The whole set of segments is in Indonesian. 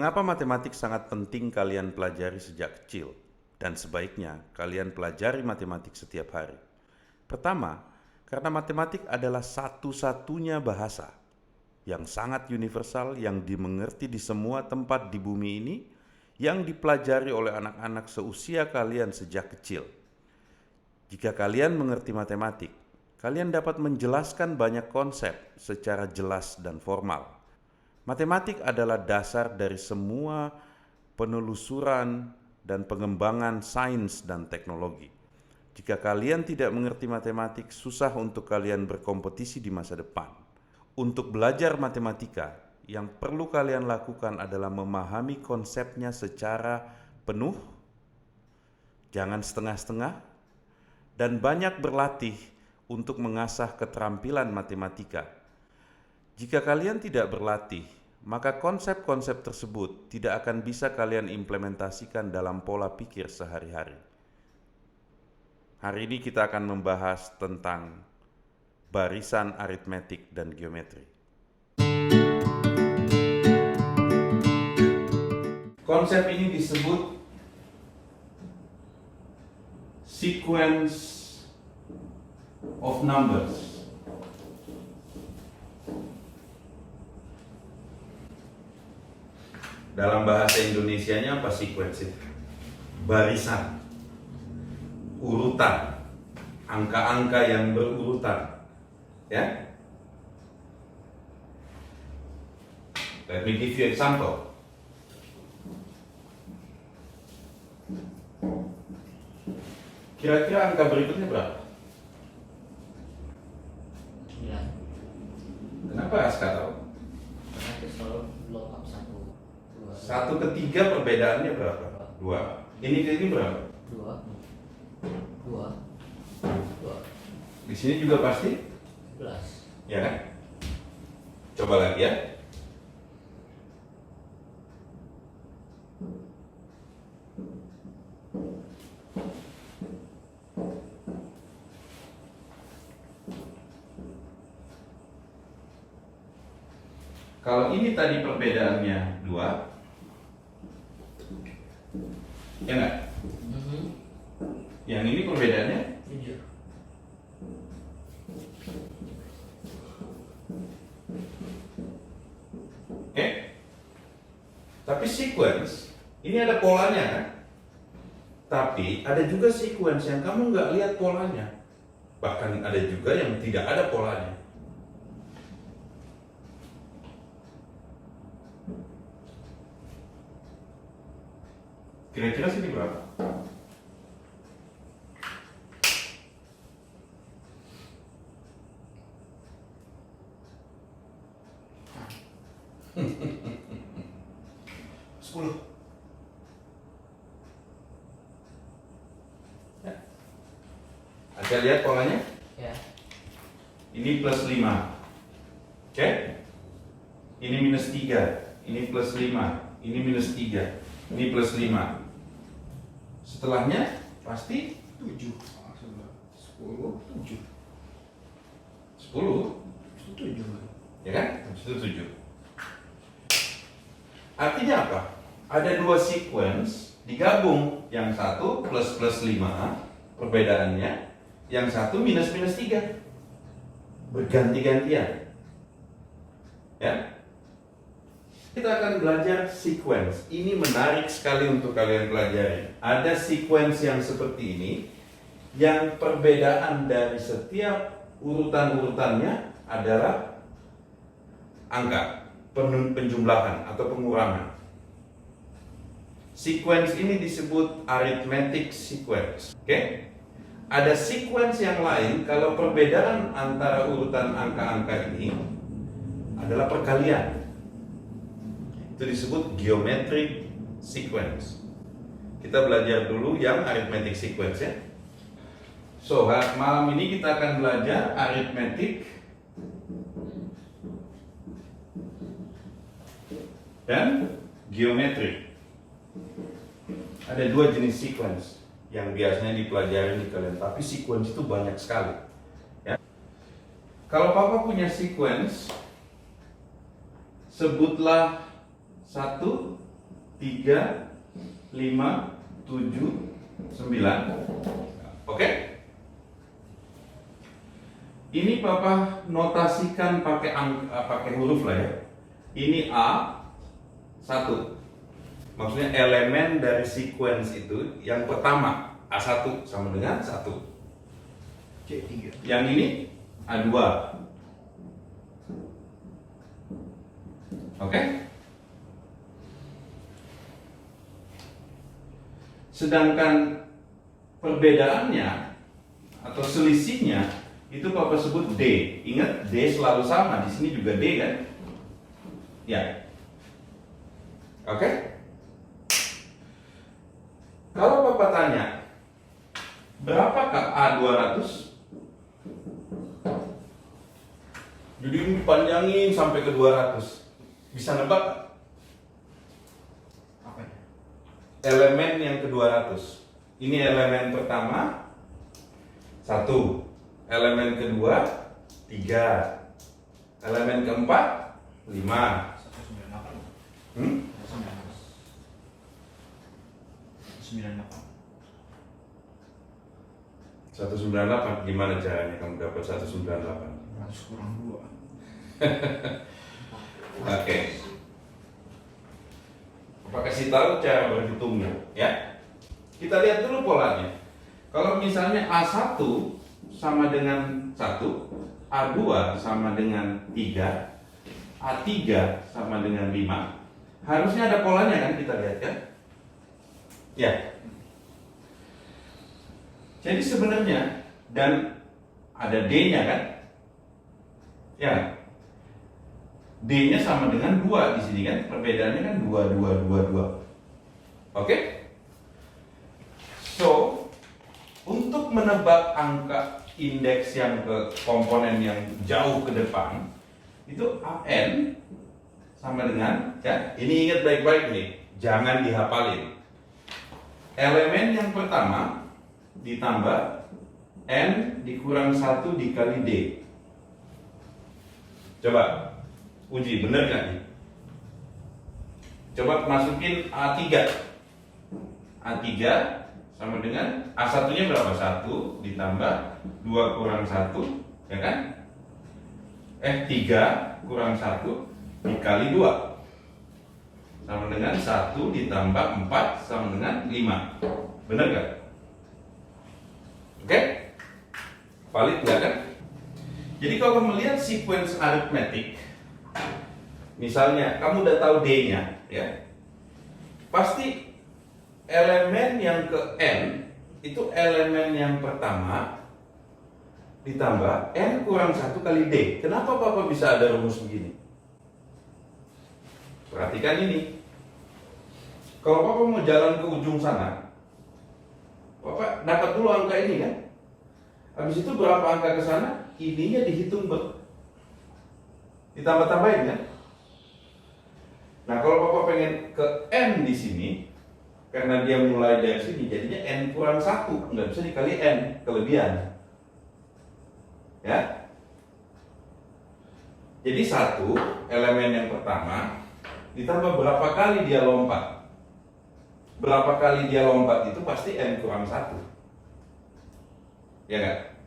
Mengapa matematik sangat penting kalian pelajari sejak kecil? Dan sebaiknya kalian pelajari matematik setiap hari. Pertama, karena matematik adalah satu-satunya bahasa yang sangat universal yang dimengerti di semua tempat di bumi ini, yang dipelajari oleh anak-anak seusia kalian sejak kecil. Jika kalian mengerti matematik, kalian dapat menjelaskan banyak konsep secara jelas dan formal. Matematik adalah dasar dari semua penelusuran dan pengembangan sains dan teknologi. Jika kalian tidak mengerti matematik, susah untuk kalian berkompetisi di masa depan. Untuk belajar matematika, yang perlu kalian lakukan adalah memahami konsepnya secara penuh, jangan setengah-setengah, dan banyak berlatih untuk mengasah keterampilan matematika. Jika kalian tidak berlatih, maka konsep-konsep tersebut tidak akan bisa kalian implementasikan dalam pola pikir sehari-hari. Hari ini kita akan membahas tentang barisan aritmetik dan geometri. Konsep ini disebut sequence of numbers. Dalam bahasa Indonesianya apa sequence itu? Barisan, urutan, angka-angka yang berurutan. Ya? Let me give you example. Kira-kira angka berikutnya berapa? 9. Kenapa Aska tahu? Karena itu selalu blow up 1, 2, 1 ke 3 perbedaannya berapa? 2. Ini berapa? 2, 2, 2, Di sini juga pasti? 11. Ya kan? Coba lagi ya. Kalau ini tadi perbedaannya 2, ya enggak? Yang ini perbedaannya 7. oke. Tapi sequence ini ada polanya kan? Tapi ada juga sequence yang kamu nggak lihat polanya. Bahkan ada juga yang tidak ada polanya. Kira-kira sini berapa? Sepuluh. Ya. Ada lihat polanya? Ya. Ini plus 5. Oke? Ini minus 3. Ini plus 5. Ini minus 3. Ini plus 5. Setelahnya pasti 7. 10, 7. 10, 7. Ya kan? Itu 7. Artinya apa? Ada dua sequence digabung, yang satu plus plus 5 perbedaannya, yang satu minus minus 3. Berganti-gantian. Ya? Kita akan belajar sequence. Ini menarik sekali untuk kalian pelajari. Ada sequence yang seperti ini, yang perbedaan dari setiap urutan-urutannya adalah angka, penjumlahan atau pengurangan. Sequence ini disebut arithmetic sequence. Oke? Ada sequence yang lain kalau perbedaan antara urutan angka-angka ini adalah perkalian. Itu disebut geometric sequence. Kita belajar dulu yang arithmetic sequence ya. So, malam ini kita akan belajar arithmetic dan geometri. Ada dua jenis sequence yang biasanya dipelajari di kalian, tapi sequence itu banyak sekali. Ya. Kalau Papa punya sequence, sebutlah 1, 3, 5, 7, 9. Oke? Ini Papa notasikan pakai huruf lah ya. Ini A1. Maksudnya elemen dari sequence itu yang pertama A1 sama dengan 1. C3. Yang ini A2. Oke? Sedangkan perbedaannya atau selisihnya itu Papa sebut D. Ingat, D selalu sama. Di sini juga D kan? Ya. Oke? Kalau Papa tanya, berapakah A200? Jadi ini panjangin sampai ke 200. Bisa nebak nggak? Apa ya? Elemen yang ke-200. Ini elemen pertama 1. Elemen kedua 3. Elemen keempat 5. 198. 198. Gimana caranya kamu dapat 198? 100 kurang 2. Oke. Apa kasih tahu cara berhitungnya, ya? Kita lihat dulu polanya. Kalau misalnya A1 sama dengan 1, A2 sama dengan 3, A3 sama dengan 5, harusnya ada polanya kan, kita lihat kan? Ya. Jadi sebenarnya, dan ada D-nya kan? Ya. D-nya sama dengan 2 di sini kan? Perbedaannya kan 2, 2, 2, 2. Oke? So, untuk menebak angka indeks yang ke komponen yang jauh ke depan, itu AN sama dengan, ya, ini ingat baik-baik nih, jangan dihafalin. Elemen yang pertama ditambah N dikurang 1 dikali D. Coba uji, bener gak nih? Coba masukin A3. A3 sama dengan A1 nya berapa? 1 ditambah 2 kurang 1, ya kan? 3 kurang 1 dikali 2 sama dengan 1 ditambah 4 sama dengan 5. Bener gak? Oke? Valid gak kan? Jadi kalau melihat sequence aritmetik, misalnya kamu udah tahu D-nya, ya, pasti elemen yang ke N itu elemen yang pertama ditambah N kurang 1 kali D. Kenapa Papa bisa ada rumus begini? Perhatikan ini. Kalau Papa mau jalan ke ujung sana, Papa dapat dulu angka ini kan? Habis itu berapa angka ke sana? Ininya dihitung ditambah-tambahin kan? Nah, kalau Papa pengen ke N di sini, karena dia mulai dari sini, jadinya N kurang 1, nggak bisa dikali N, kelebihan. Ya? Jadi 1, elemen yang pertama, ditambah berapa kali dia lompat. Berapa kali dia lompat itu pasti N kurang 1. Ya nggak?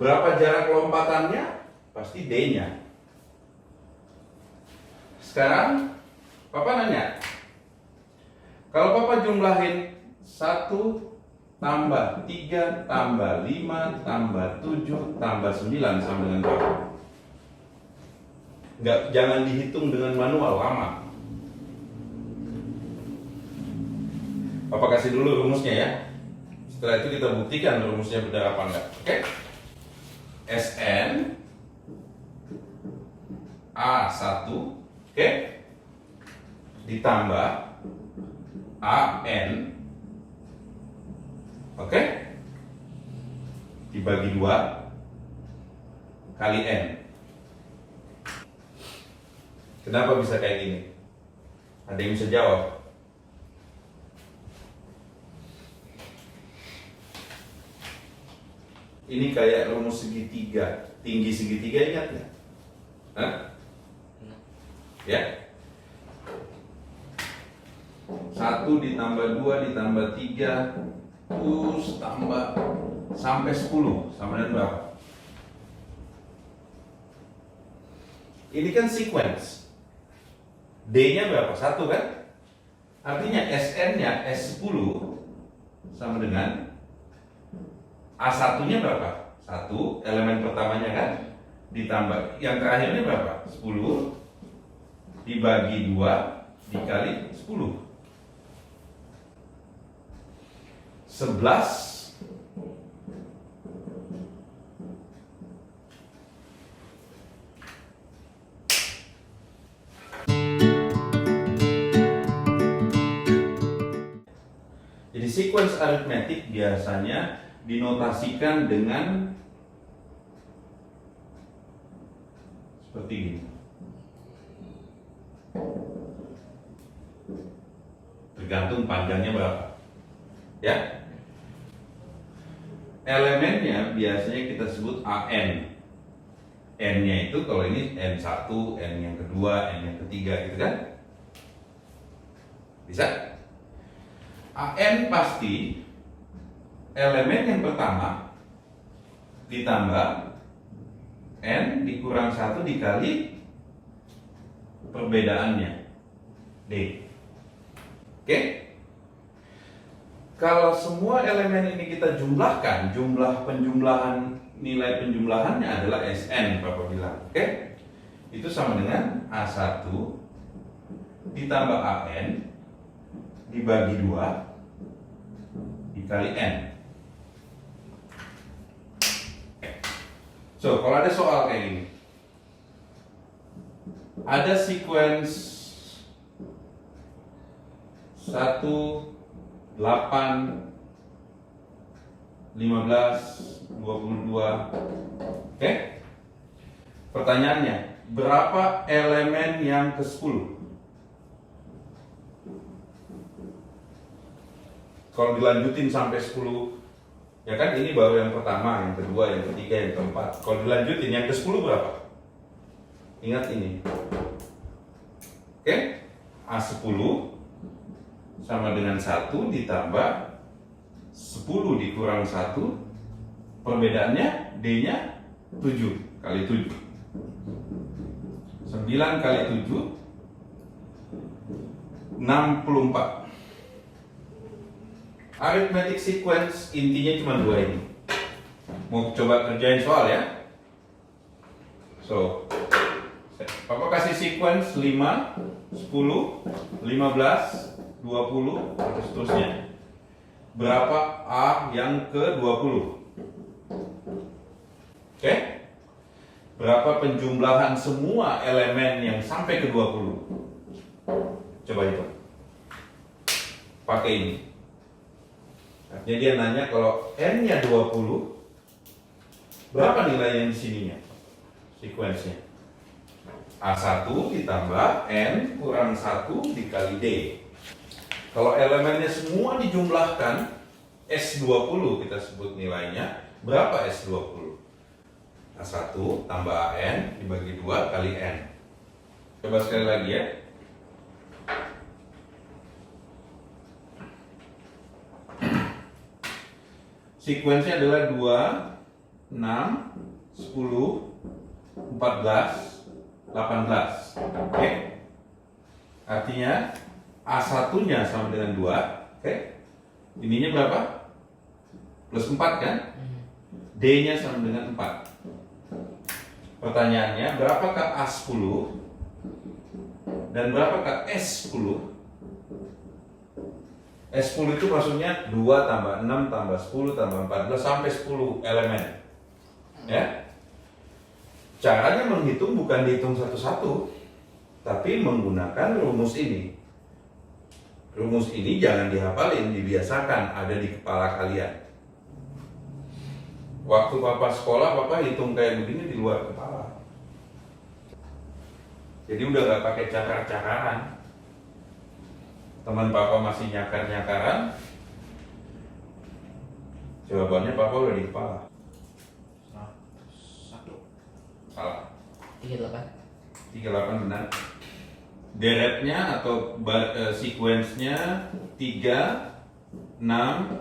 Berapa jarak lompatannya? Pasti D-nya. Sekarang Papa nanya, kalau Papa jumlahin 1 tambah 3 tambah 5 tambah 7 tambah 9 sama dengan berapa? Jangan dihitung dengan manual, lama. Papa kasih dulu rumusnya ya. Setelah itu kita buktikan rumusnya benar apa enggak. Oke? Sn A1, oke? Ditambah AN, oke? Dibagi 2 kali N. Kenapa bisa kayak gini? Ada yang bisa jawab? Ini kayak rumus segitiga, tinggi segitiga, ingat nggak? Hah? Ya. 1 ditambah 2 ditambah 3 terus tambah sampai 10 sama dengan berapa? Ini kan sequence. D-nya berapa? 1 kan? Artinya SN-nya S10 sama dengan A1-nya berapa? 1, elemen pertamanya kan? Ditambah yang terakhirnya berapa? 10 dibagi 2 dikali 10. 11 Jadi sequence aritmetik biasanya dinotasikan dengan seperti ini. Tergantung panjangnya berapa. Ya. Elemennya biasanya kita sebut AN. N-nya itu kalau ini N1, N yang kedua, N yang ketiga gitu kan? Bisa? AN pasti elemen yang pertama ditambah N dikurang 1 dikali perbedaannya D. Oke? Kalau semua elemen ini kita jumlahkan, jumlah penjumlahan, nilai penjumlahannya adalah Sn, Bapak bilang. Oke? Itu sama dengan A1 ditambah AN dibagi 2 dikali N. So, kalau ada soal kayak gini, ada sequence 1, 8, 15, 22. Oke? Pertanyaannya, berapa elemen yang ke-10? Kalau dilanjutin sampai 10, ya kan ini baru yang pertama, yang kedua, yang ketiga, yang keempat. Kalau dilanjutin yang ke-10 berapa? Ingat ini. Oke? A10 sama dengan 1 ditambah 10 dikurang 1, perbedaannya D-nya 7 kali 7. 9 kali 7 64. Arithmetic sequence intinya cuma 2 ini. Mau coba kerjain soal ya? So, Papa kasih sequence 5, 10, 15, 20, atau seterusnya. Berapa A yang ke-20? Oke? Berapa penjumlahan semua elemen yang sampai ke-20? Coba hitung. Pakai ini. Jadi dia nanya kalau N-nya 20, berapa nilai yang di sininya? Sequence-nya. A1 ditambah N kurang 1 dikali D. Kalau elemennya semua dijumlahkan, S20 kita sebut nilainya. Berapa S20? A1 tambah AN dibagi 2 kali N. Coba sekali lagi ya. Sekuensnya adalah 2, 6, 10, 14, 18. Oke? Artinya A1-nya sama dengan 2. Oke? Ininya berapa? Plus 4 kan? D-nya sama dengan 4. Pertanyaannya, berapakah A10 dan berapakah S10? S10 itu maksudnya 2 tambah 6 tambah 10 tambah 14 sampai 10 elemen. Ya. Caranya menghitung bukan dihitung satu-satu, tapi menggunakan rumus ini. Rumus ini jangan dihafalin, dibiasakan ada di kepala kalian. Waktu Papa sekolah, Papa hitung kayak begini di luar kepala. Jadi udah gak pakai cakar-cakaran. Teman Papa masih nyakar-nyakaran, jawabannya Papa udah di kepala. 1. Salah. 38. 38 benar. deretnya atau sequence-nya 3, 6,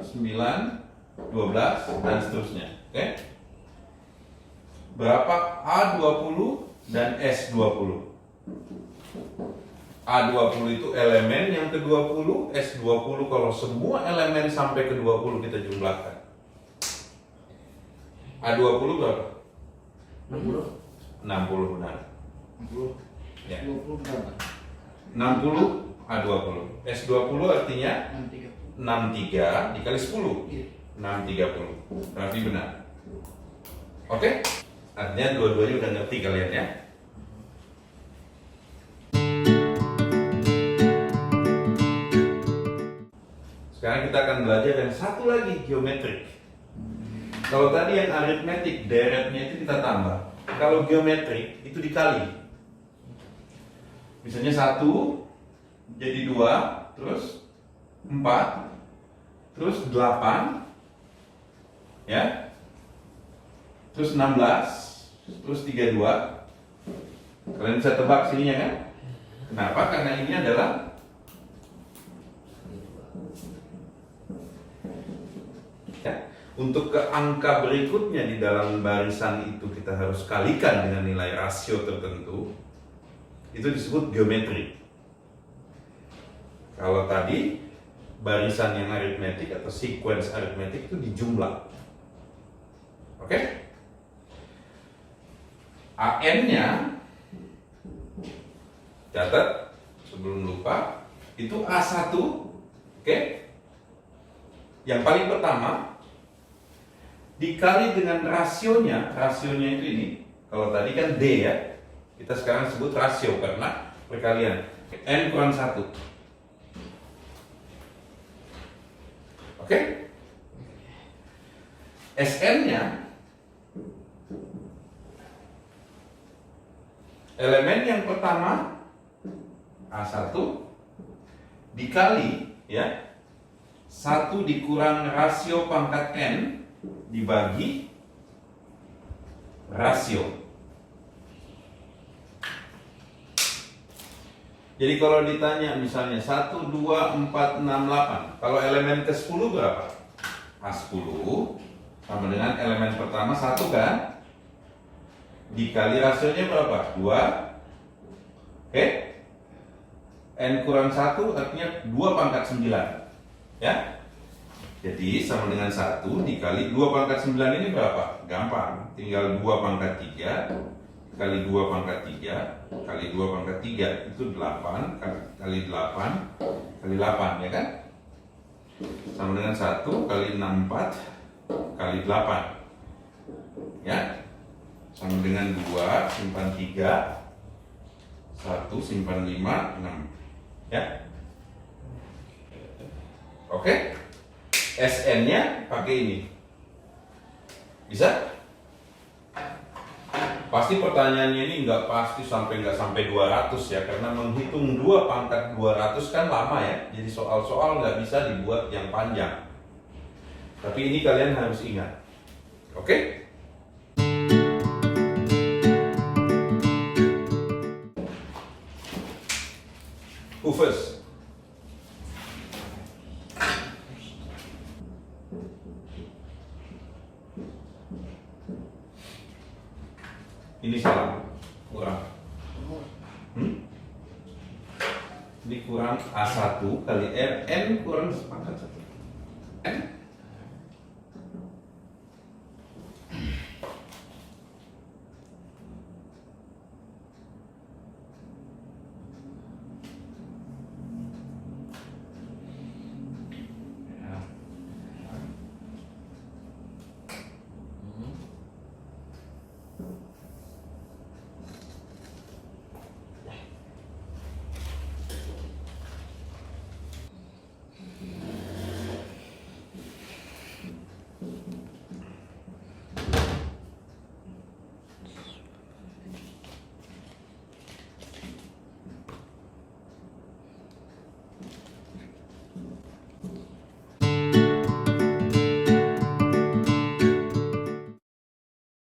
9, 12 dan seterusnya. Oke? Berapa A20 dan S20? A20 itu elemen yang ke-20, S20 kalau semua elemen sampai ke-20 kita jumlahkan. A20 berapa? 60. 60 benar. 60. Ya. 20 berapa? 60 A20. S20 artinya 63. 63 dikali 10. Iya. 630. Berarti benar. Oke? Artinya dua-duanya udah ngerti kalian ya. Sekarang kita akan belajar yang satu lagi, geometrik. Kalau tadi yang aritmetik, deretnya itu kita tambah. Kalau geometrik itu dikali. Misalnya 1 jadi 2, terus 4, terus 8, ya, terus 16, terus 32. Kalian bisa tebak sininya kan? Kenapa? Karena ini adalah ya, untuk ke angka berikutnya di dalam barisan itu kita harus kalikan dengan nilai rasio tertentu. Itu disebut geometri. Kalau tadi barisan yang aritmetik atau sequence aritmetik itu dijumlah. Oke? AN-nya catat sebelum lupa, itu A1. Oke? Yang paling pertama dikali dengan rasionya itu ini. Kalau tadi kan D ya, kita sekarang sebut rasio karena perkalian. N kurang 1. Oke? SN-nya elemen yang pertama A1 dikali ya 1 dikurang rasio pangkat N dibagi rasio. Jadi kalau ditanya misalnya 1, 2, 4, 6, 8, kalau elemen ke-10 berapa? A10 sama dengan elemen pertama 1 kan? Dikali rasionya berapa? 2. Oke? N kurang 1 artinya 2 pangkat 9. Ya? Jadi sama dengan 1 dikali 2 pangkat 9 ini berapa? Gampang. Tinggal 2 pangkat 3 kali 2 pangkat 3 kali 2 pangkat 3 itu 8 kali 8 kali 8 ya kan? Sama dengan 1 kali 64 kali 8 ya? Sama dengan 2 simpan 3 1 simpan 5 6 ya? Oke? SN-nya pakai ini. Bisa? Pasti pertanyaannya ini nggak sampai 200 ya, karena menghitung 2 pangkat 200 kan lama ya. Jadi soal-soal nggak bisa dibuat yang panjang. Tapi ini kalian harus ingat. Oke? Who first? Ini salah, kurang. Ini kurang A1 kali R, N kurang pangkat 1. N?